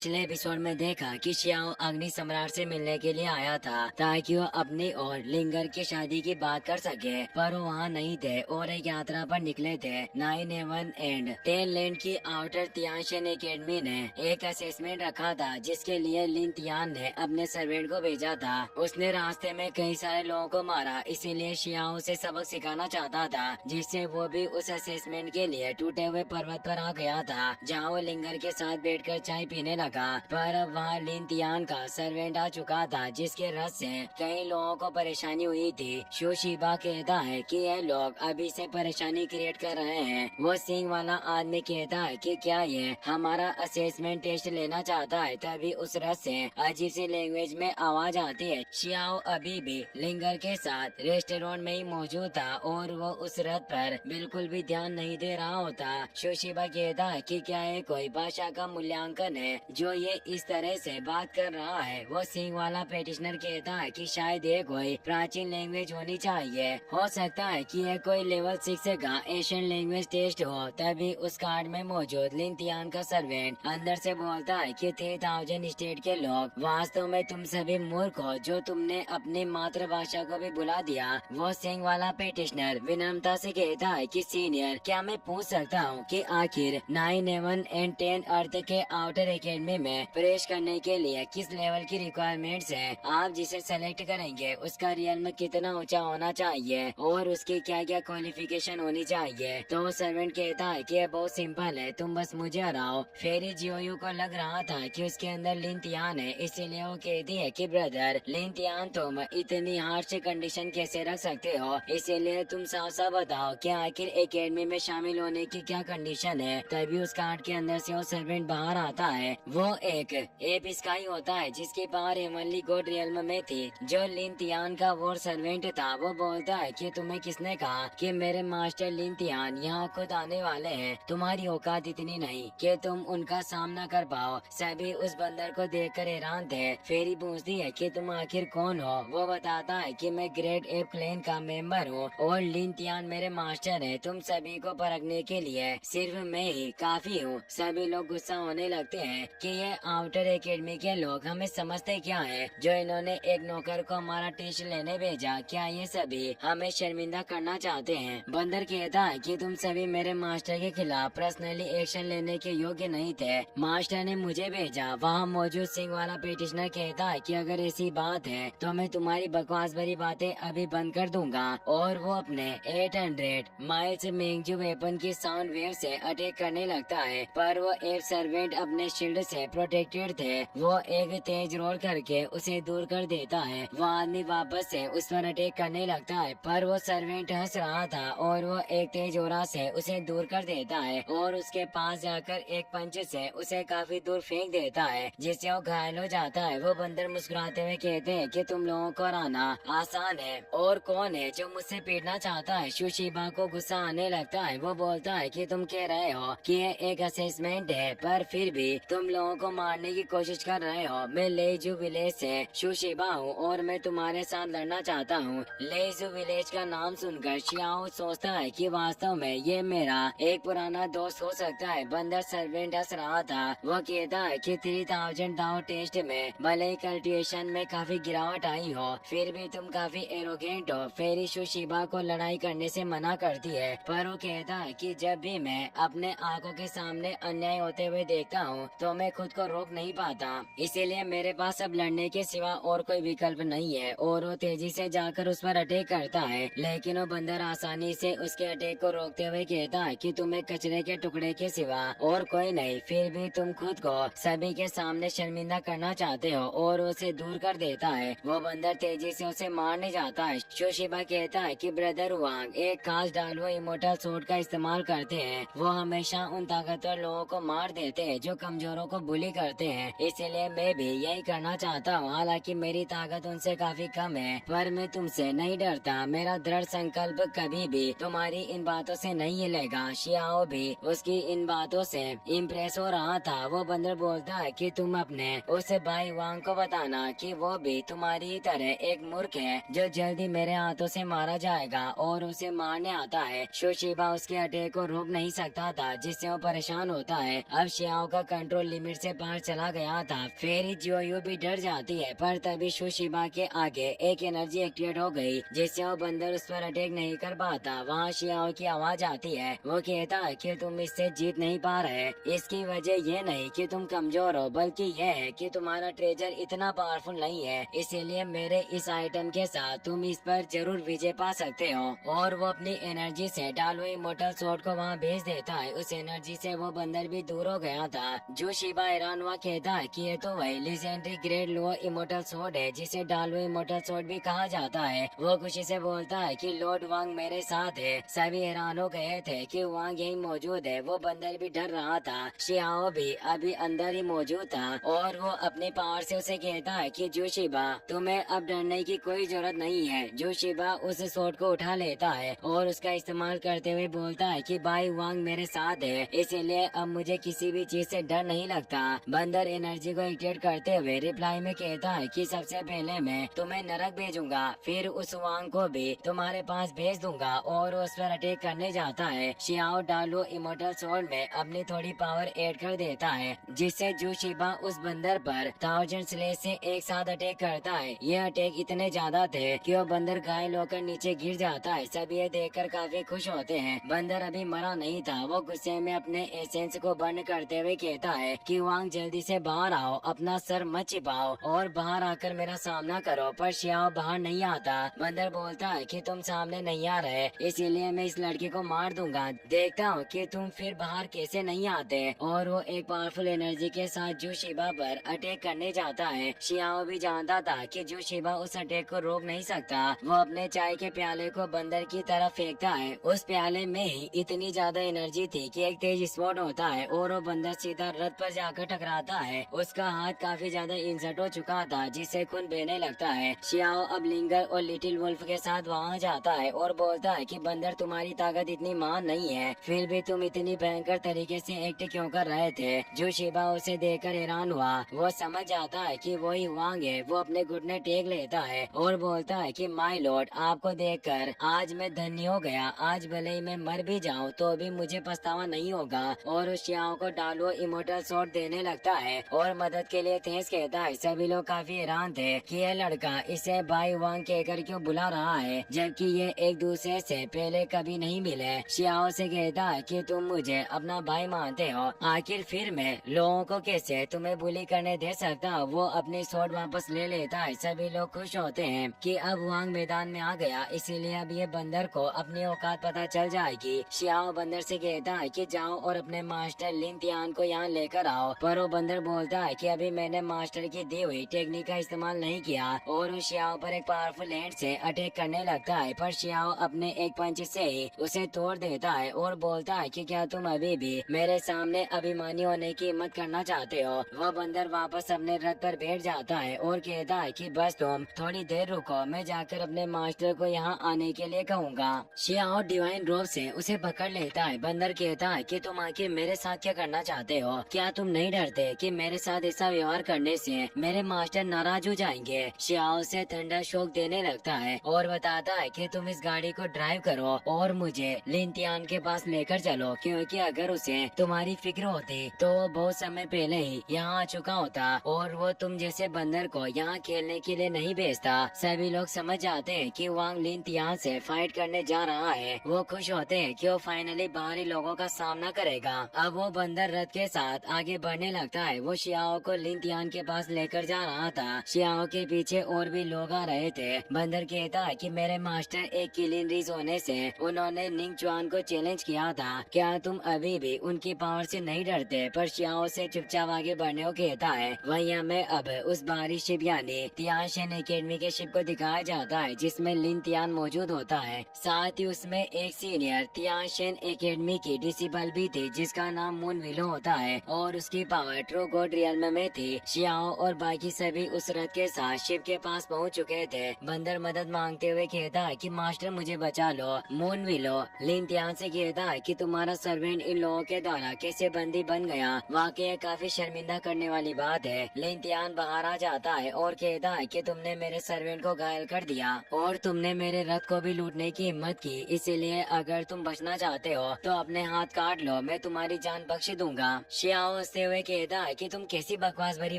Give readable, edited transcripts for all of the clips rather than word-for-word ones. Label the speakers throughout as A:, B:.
A: पिछले एपिसोड में देखा कि शियाओ अग्नि सम्राट से मिलने के लिए आया था ताकि वो अपनी और लिंगर की शादी की बात कर सके, पर वो वहाँ नहीं थे और एक यात्रा पर निकले थे। 9-11 एंड 10 लैंड की आउटर तियानशन एकेडमी ने एक असेसमेंट रखा था जिसके लिए लिन तियान ने अपने सर्वेंट को भेजा था। उसने रास्ते में कई सारे लोगों को मारा, इसीलिए शियाओ से सबक सिखाना चाहता था, जिससे वो भी उस असेसमेंट के लिए टूटे हुए पर्वत पर आ गया था जहाँ वो लिंगर के साथ बैठकर चाय पीने लगा। पर अब वहाँ लिन तियान का सर्वेंट आ चुका था जिसके रस से कई लोगों को परेशानी हुई थी। शोशिबा कहता है कि ये लोग अभी से परेशानी क्रिएट कर रहे हैं। वो सिंह वाला आदमी कहता है कि क्या ये हमारा असेसमेंट टेस्ट लेना चाहता है। तभी उस रस से अजीब सी लैंग्वेज में आवाज आती है। शियाओ अभी भी लिंगर के साथ रेस्टोरेंट में ही मौजूद था और वो उस रथ पर बिल्कुल भी ध्यान नहीं दे रहा होता। शोशिबा कहता है कि क्या ये कोई भाषा का मूल्यांकन है जो ये इस तरह से बात कर रहा है। वो सिंह वाला पेटिशनर कहता है कि शायद ये कोई प्राचीन लैंग्वेज होनी चाहिए, हो सकता है कि ये कोई लेवल 6 का एशियन लैंग्वेज टेस्ट हो। तभी उस कार्ड में मौजूद लिन तियान का सर्वेंट अंदर से बोलता है कि 3000 स्टेट के लोग वास्तव में तुम सभी मूर्ख हो जो तुमने अपनी मातृभाषा को भी बुला दिया। वो सिंह वाला पेटिशनर विनम्रता से कहता है कि सीनियर, क्या मैं पूछ सकता हूँ कि आखिर 9-11 एंड 10 अर्थ के आउटर एकेडमी में प्रवेश करने के लिए किस लेवल की रिक्वायरमेंट्स है? आप जिसे सेलेक्ट करेंगे उसका रियल में कितना ऊंचा होना चाहिए और उसकी क्या क्या क्वालिफिकेशन होनी चाहिए? तो सर्वेंट कहता है कि ये बहुत सिंपल है, तुम बस मुझे हराओ। फेरी जियोयू को लग रहा था कि उसके अंदर लिन तियान है, इसीलिए वो कहती है कि ब्रदर लिन तियान, तुम इतनी हार्श कंडीशन कैसे रख सकते हो? इसीलिए तुम साफ साफ बताओ कि आखिर एकेडमी में शामिल होने की क्या कंडीशन है। तभी उस कार्ड के अंदर से वो सर्वेंट बाहर आता है। वो एक एप स्काई होता है जिसके बाहर हेमनली गॉड रियल्म में थी जो लिन तियान का वो सर्वेंट था। वो बोलता है कि तुम्हें किसने कहा कि मेरे मास्टर लिन तियान यहाँ खुद आने वाले हैं? तुम्हारी औकात इतनी नहीं कि तुम उनका सामना कर पाओ। सभी उस बंदर को देखकर हैरान थे। फेरी पूछती है कि तुम आखिर कौन हो? वो बताता है कि मैं ग्रेट एप क्लैन का मेंबर हूँ और लिन तियान मेरे मास्टर है। तुम सभी को परखने के लिए सिर्फ मैं ही काफी हूँ। सभी लोग गुस्सा होने लगते हैं कि ये आउटर एकेडमी के लोग हमें समझते क्या है जो इन्होंने एक नौकर को हमारा टेस्ट लेने भेजा। क्या ये सभी हमें शर्मिंदा करना चाहते हैं? बंदर कहता है कि तुम सभी मेरे मास्टर के खिलाफ पर्सनली एक्शन लेने के योग्य नहीं थे, मास्टर ने मुझे भेजा। वहाँ मौजूद सिंह वाला पेटिशनर कहता है कि अगर ऐसी बात है तो मैं तुम्हारी बकवास भरी बातें अभी बंद कर दूंगा। और वो अपने 800 माइल्स मेंगजू वेपन की साउंड वेव से अटैक करने लगता है, पर वो एप सर्वेंट अपने शील्ड से प्रोटेक्टेड थे। वो एक तेज रोल करके उसे दूर कर देता है। वो आदमी वापस से उस पर अटैक करने लगता है, पर वो सर्वेंट हंस रहा था और वो एक तेज ओरा से उसे दूर कर देता है और उसके पास जाकर एक पंच से उसे काफी दूर फेंक देता है जिससे वो घायल हो जाता है। वो बंदर मुस्कुराते हुए कहते हैं कि तुम लोगों को हराना आसान है और कौन है जो मुझसे पीटना चाहता है? शोशिबा को गुस्सा आने लगता है। वो बोलता है कि तुम कह रहे हो कि ये एक असेसमेंट है, पर फिर भी तुम लोगों को मारने की कोशिश कर रहे हो। मैं लेजू विलेज से शोशिबा हूँ और मैं तुम्हारे साथ लड़ना चाहता हूँ। लेजू विलेज का नाम सुनकर शियाओ सोचता है कि वास्तव में ये मेरा एक पुराना दोस्त हो सकता है। बंदर सर्वेंट हंस रहा था। वो कहता है कि 3000 दाव टेस्ट में भले ही कल्टिवेशन में काफी गिरावट आई हो, फिर भी तुम काफी एरोगेंट हो। फेरी शोशिबा को लड़ाई करने से मना करती है, पर वो कहता है कि जब भी मैं अपने आंखों के सामने अन्याय होते हुए देखता हूँ तो मैं खुद को रोक नहीं पाता, इसीलिए मेरे पास अब लड़ने के सिवा और कोई विकल्प नहीं है। और वो तेजी से जाकर उस पर अटैक करता है, लेकिन वो बंदर आसानी से उसके अटैक को रोकते हुए कहता है कि तुम एक कचरे के टुकड़े के सिवा और कोई नहीं, फिर भी तुम खुद को सभी के सामने शर्मिंदा करना चाहते हो, और उसे दूर कर देता है। वो बंदर तेजी से उसे मारने जाता है। शोशिबा कहता है कि ब्रदर वांग एक खास डालवो इमोर्टल सोर्ड का इस्तेमाल करते हैं। वो हमेशा उन ताकतवर लोगों को मार देते हैं जो कमजोरों को बुली करते हैं, इसीलिए मैं भी यही करना चाहता हूँ। हालांकि मेरी ताकत उनसे काफी कम है, पर मैं तुमसे नहीं डरता। मेरा दृढ़ संकल्प कभी भी तुम्हारी इन बातों से नहीं हिलेगा। शियाओ भी उसकी इन बातों से इम्प्रेस हो रहा था। वो बंदर बोलता है कि तुम अपने उस भाई वांग को बताना कि वो भी तुम्हारी तरह एक मूर्ख है जो जल्दी मेरे हाथों से मारा जाएगा, और उसे मारने आता है। शोशिबा उसके अटैक को रोक नहीं सकता था जिससे वो परेशान होता है। अब शियाओ का कंट्रोल लिमिट लिमिट से बाहर चला गया था। फिर जियोयू भी डर जाती है, पर तभी शुशिबा के आगे एक एनर्जी एक्टिवेट हो गई जिससे वो बंदर उस पर अटैक नहीं कर पाता। वहाँ शियाओ की आवाज आती है। वो कहता है कि तुम इससे जीत नहीं पा रहे। इसकी वजह ये नहीं कि तुम कमजोर हो, बल्कि ये है कि तुम्हारा ट्रेजर इतना पावरफुल नहीं है। इसीलिए मेरे इस आइटम के साथ तुम इस पर जरूर विजय पा सकते हो। और वो अपनी एनर्जी से डालो इमोर्टल स्वॉर्ड को वहाँ भेज देता है। उस एनर्जी से वो बंदर भी दूर हो गया था। जो शिबा हैरान हुआ कहता है कि ये तो वही लीजेंडरी ग्रेड लो इमोर्टल स्वॉर्ड है जिसे डालो इमोर्टल स्वॉर्ड भी कहा जाता है। वो खुशी से बोलता है कि लॉर्ड वांग मेरे साथ है। सभी हैरान हो गए थे कि वांग यही मौजूद है। वो बंदर भी डर रहा था। शियाओ भी अभी अंदर ही मौजूद था और वो अपने पावर से उसे कहता है कि जो शिबा तुम्हें अब डरने की कोई जरूरत नहीं है। जो शिबा उस स्वॉर्ड को उठा लेता है और उसका इस्तेमाल करते हुए बोलता है कि भाई वांग मेरे साथ है, इसीलिए अब मुझे किसी भी चीज से डर नहीं लगता। बंदर एनर्जी को एक्टिवेट करते हुए रिप्लाई में कहता है कि सबसे पहले मैं तुम्हें नरक भेजूंगा, फिर उस वांग को भी तुम्हारे पास भेज दूंगा और उस पर अटैक करने जाता है। शियाओ डालो इमोर्टल स्वॉर्ड में अपनी थोड़ी पावर ऐड कर देता है जिससे जो शिबा उस बंदर पर 1000 स्लेश से एक साथ अटैक करता है। ये अटैक इतने ज्यादा थे कि वो बंदर घायल होकर नीचे गिर जाता है। सब ये देखकर काफी खुश होते हैं। बंदर अभी मरा नहीं था। वो गुस्से में अपने एसेंस को बंद करते हुए कहता है कि वांग जल्दी से बाहर आओ, अपना सर मत छिपाओ और बाहर आकर मेरा सामना करो। पर शियाओ बाहर नहीं आता। बंदर बोलता है कि तुम सामने नहीं आ रहे, इसीलिए मैं इस लड़के को मार दूंगा। देखता हूँ कि तुम फिर बाहर कैसे नहीं आते। और वो एक पावरफुल एनर्जी के साथ जो शिबा पर अटैक करने जाता है। शियाओ भी जानता था कि जो शिबा उस अटैक को रोक नहीं सकता। वो अपने चाय के प्याले को बंदर की तरफ फेंकता है। उस प्याले में ही इतनी ज्यादा एनर्जी थी कि एक तेज स्पॉट होता है और वो बंदर सीधा रथ पर जाकर टकराता है। उसका हाथ काफी ज्यादा इंजर्ड हो चुका था जिससे खून बहने लगता है। शियाओ अब लिंगर और लिटिल वुल्फ के साथ वहाँ जाता है और बोलता है कि बंदर तुम्हारी ताकत इतनी महान नहीं है, फिर भी तुम इतनी भयंकर तरीके से एक्ट क्यों कर रहे थे। जो शिबा उसे देखकर हैरान हुआ। वो समझ जाता है कि वही वांग है। वो अपने घुटने टेक लेता है और बोलता है कि माय लॉर्ड, आपको देखकर आज मैं धन्य हो गया। आज भले ही मैं मर भी जाऊं तो भी मुझे पछतावा नहीं होगा। और उस शियाओ को डालो इमोर्टल स्वॉर्ड देने लगता है और मदद के लिए थैंक्स कहता है। सभी लोग काफी हैरान थे कि यह लड़का इसे भाई वांग कहकर क्यों बुला रहा है, जबकि ये एक दूसरे से पहले कभी नहीं मिले। शियाओ से कहता है कि तुम मुझे अपना भाई मानते हो, आखिर फिर मैं लोगों को कैसे तुम्हें बुली करने दे सकता। वो अपनी स्वॉर्ड वापस ले लेता है। सभी लोग खुश होते हैं कि अब वांग मैदान में आ गया, इसीलिए अब ये बंदर को अपनी औकात पता चल जाएगी। शियाओ बंदर से कहता है कि जाओ और अपने मास्टर लिन तियान को यहाँ लेकर आओ। पर वो बंदर बोलता है कि अभी मैंने मास्टर की दी हुई टेक्निक का इस्तेमाल नहीं किया और उस शियाओ पर एक पावरफुल हैंड से अटैक करने लगता है। पर शियाओ अपने एक पंच से ही उसे तोड़ देता है और बोलता है कि क्या तुम अभी भी मेरे सामने अभिमानी होने की हिम्मत करना चाहते हो। वह बंदर वापस अपने रथ पर बैठ जाता है और कहता है कि बस तुम थोड़ी देर रुको, मैं जाकर अपने मास्टर को यहाँ आने के लिए कहूँगा। शियाओ डिवाइन रोब से उसे पकड़ लेता है। बंदर कहता है कि तुम आखिर मेरे साथ क्या करना चाहते हो। क्या तुम नहीं डरते कि मेरे साथ ऐसा व्यवहार करने से मेरे मास्टर नाराज हो जाएंगे। शियाओ से ठंडा शौक देने लगता है और बताता है कि तुम इस गाड़ी को ड्राइव करो और मुझे लिन तियान के पास लेकर चलो, क्योंकि अगर उसे तुम्हारी फिक्र होती तो वो बहुत समय पहले ही यहाँ आ चुका होता और वो तुम जैसे बंदर को यहाँ खेलने के लिए नहीं भेजता। सभी लोग समझ जाते हैं कि वांग लिन तियान से फाइट करने जा रहा है। वो खुश होते हैं कि वो फाइनली बाहरी लोगों का सामना करेगा। अब वो बंदर रथ के साथ आगे बढ़ने लगता है। वो शियाओ को लिन तियान के पास लेकर जा रहा था। शियाओ के पीछे और भी लोग आ रहे थे। बंदर कहता है कि मेरे मास्टर एक किलिन रीज होने से उन्होंने निंग चुआन को चैलेंज किया था, क्या तुम अभी भी उनकी पावर से नहीं डरते। पर शियाओ से चुपचाप आगे बढ़ने को कहता है। वहीं हमें अब उस बाहरी शिप यानी तियानशेन एकेडमी के शिप को दिखाया जाता है जिसमें लिन तियान मौजूद होता है। साथ ही उसमें एक सीनियर तियानशेन एकेडमी की डिसिबल भी थी जिसका नाम मून विलो होता है और उसकी पावर ट्रू गॉड रियल्म में थी। शियाओ और बाकी सभी उस रथ के साथ शिप के पास पहुंच चुके थे। बंदर मदद मांगते हुए कहता है कि मास्टर मुझे बचा लो। मून विलो लिन तियान से कहता है कि तुम्हारा सर्वेंट इन लोगों के द्वारा कैसे बंदी बन गया, वाकई काफी शर्मिंदा करने वाली बात है। लिन तियान बाहर आ जाता है और कहता है कि तुमने मेरे सर्वेंट को घायल कर दिया और तुमने मेरे रथ को भी लूटने की हिम्मत की, इसीलिए अगर तुम बचना चाहते हो तो अपने हाथ काट लो, मैं तुम्हारी जान बख्श दूंगा। शियाओ से हंसते हुए कहता है कि तुम कैसी बकवास भरी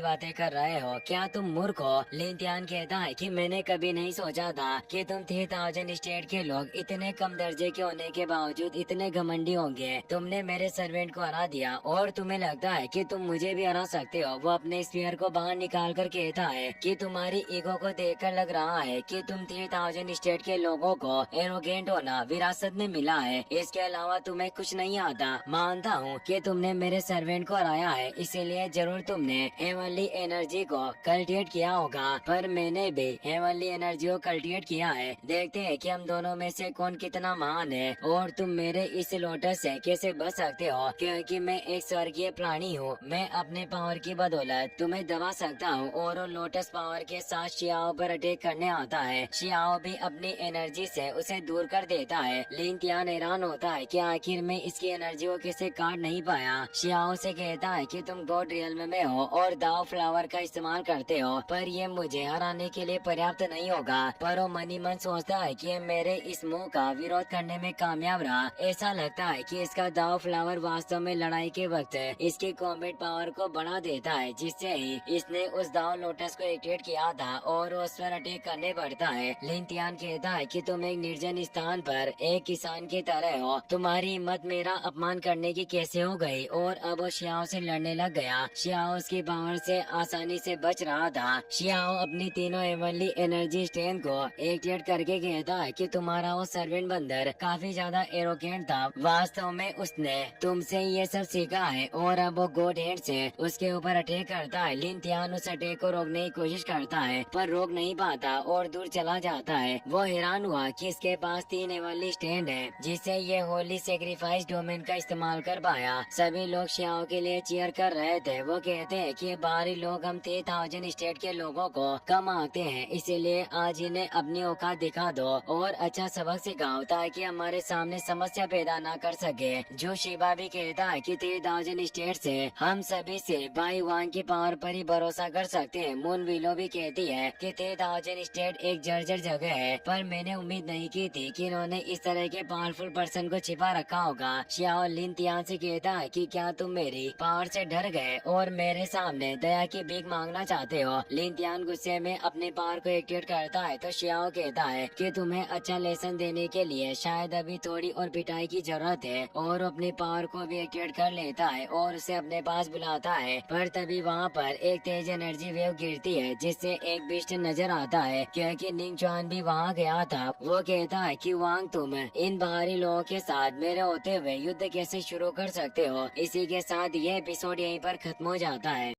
A: बातें कर रहे हो, क्या तुम मूर्ख हो। लिन तियान कहता है कि मैंने कभी नहीं सोचा था कि तुम 3000 स्टेट के लोग इतने कम दर्जे के होने के बावजूद इतने घमंडी होंगे। तुमने मेरे सर्वेंट को हरा दिया और तुम्हें लगता है कि तुम मुझे भी हरा सकते हो। वो अपने स्पीयर को बाहर निकाल कर कहता है कि तुम्हारी ईगो को देखकर लग रहा है कि तुम 3000 स्टेट के लोगों को एरोगेंट होना विरासत में मिला है। इसके अलावा तुम्हें कुछ नहीं आता। मानता हूँ कि तुमने मेरे सर्वेंट को हराया है, इसीलिए जरूर तुमने हेवनली एनर्जी को कल्टिवेट किया होगा, पर मैंने भी हेवनली एनर्जी को कल्टिवेट किया है। देखते हैं कि हम दोनों में से कौन कितना महान है और तुम मेरे इस लोटस से कैसे बच सकते हो, क्योंकि मैं एक स्वर्गीय प्राणी हूँ। मैं अपने पावर की बदौलत तुम्हें दबा सकता हूँ और वो लोटस पावर के साथ शियाओ पर अटैक करने आता है। शियाओ भी अपनी एनर्जी से उसे दूर कर देता है। लिन तियान हैरान होता है कि आखिर में इसकी एनर्जी को कैसे काट नहीं पाया। शियाओ से कहता है कि तुम गॉड रियल्म में हो और दाव फ्लावर का इस्तेमाल करते हो, पर ये मुझे हराने के लिए पर्याप्त नहीं होगा। पर वो मनी मन सोचता है कि मेरे इस मुंह का विरोध करने में कामयाब रहा। ऐसा लगता है कि इसका दाव फ्लावर वास्तव में लड़ाई के वक्त इसकी कॉम्बैट पावर को बढ़ा देता है, जिससे ही इसने उस दाव लोटस को एक्टिवेट किया था और उस पर अटैक करने पड़ता है। लिन तियान कहता है कि तुम एक निर्जन स्थान पर एक किसान की तरह हो। तुम्हारी हिम्मत मेरा अपमान करने की कैसे हो गई? और अब वो शियाओ से लड़ने लग गया। शियाओ उसकी पावर से आसानी से बच रहा था। शियाओ अपनी तीनों हेवनली एनर्जी स्ट्रेंथ को एक्टिवेट करके कहता है कि तुम्हारा वो सर्वेंट बंदर काफी ज्यादा एरोगेंट था। वास्तव में उसने तुमसे ये सब सीखा है और अब वो गॉड हैंड से उसके ऊपर अटैक करता है। लिन तियान उस अटैक को रोकने की कोशिश करता है, पर रोक नहीं पाता और दूर चला जाता है। वो हैरान हुआ कि इसके पास 3 हेवनली स्टैंड है, जिससे ये होली सेक्रीफाइस डोमेन का इस्तेमाल कर पाया। सभी लोग शियाओ के लिए चीयर कर रहे थे। वो कहते हैं कि बाहरी लोग हम 3000 स्टेट के लोगों को कम आते हैं, इसीलिए आज इन्हें अपनी औकात दिखा दो और अच्छा सबक सिखाओ ताकि हमारे सामने समस्या पैदा न कर सके। जो शिबा भी कहता है कि 3000 स्टेट से हम सभी से भाई वांग की पावर पर ही भरोसा कर सकते हैं। मून विलो भी कहती है कि 3000 स्टेट एक जर्जर जगह है, पर मैंने उम्मीद नहीं की थी कि इन्होंने इस तरह के पावरफुल पर्सन को छिपा रखा होगा। शियाओ लिन तियान से कहता है कि क्या तुम मेरी पावर से डर गए और मेरे सामने दया की भीख मांगना चाहते हो? लिन तियान गुस्से में अपने पावर को एक्टिवेट करता है तो शियाओ कहता है कि तुम्हें अच्छा लेसन देने के लिए शायद अभी थोड़ी और पिटाई की जरूरत है, और अपनी पावर को भी एक्टिवेट कर लेता है और उसे अपने पास बुलाता है। पर तभी वहाँ पर एक तेज एनर्जी वेव गिरती है, जिससे एक बिस्ट नजर आता है, क्योंकि निंग चुआन भी वहाँ गया था। वो कहता है कि वांग तुम इन बाहरी लोगों के साथ मेरे होते हुए युद्ध कैसे शुरू कर सकते हो? इसी के साथ ये एपिसोड यहीं पर खत्म हो जाता है।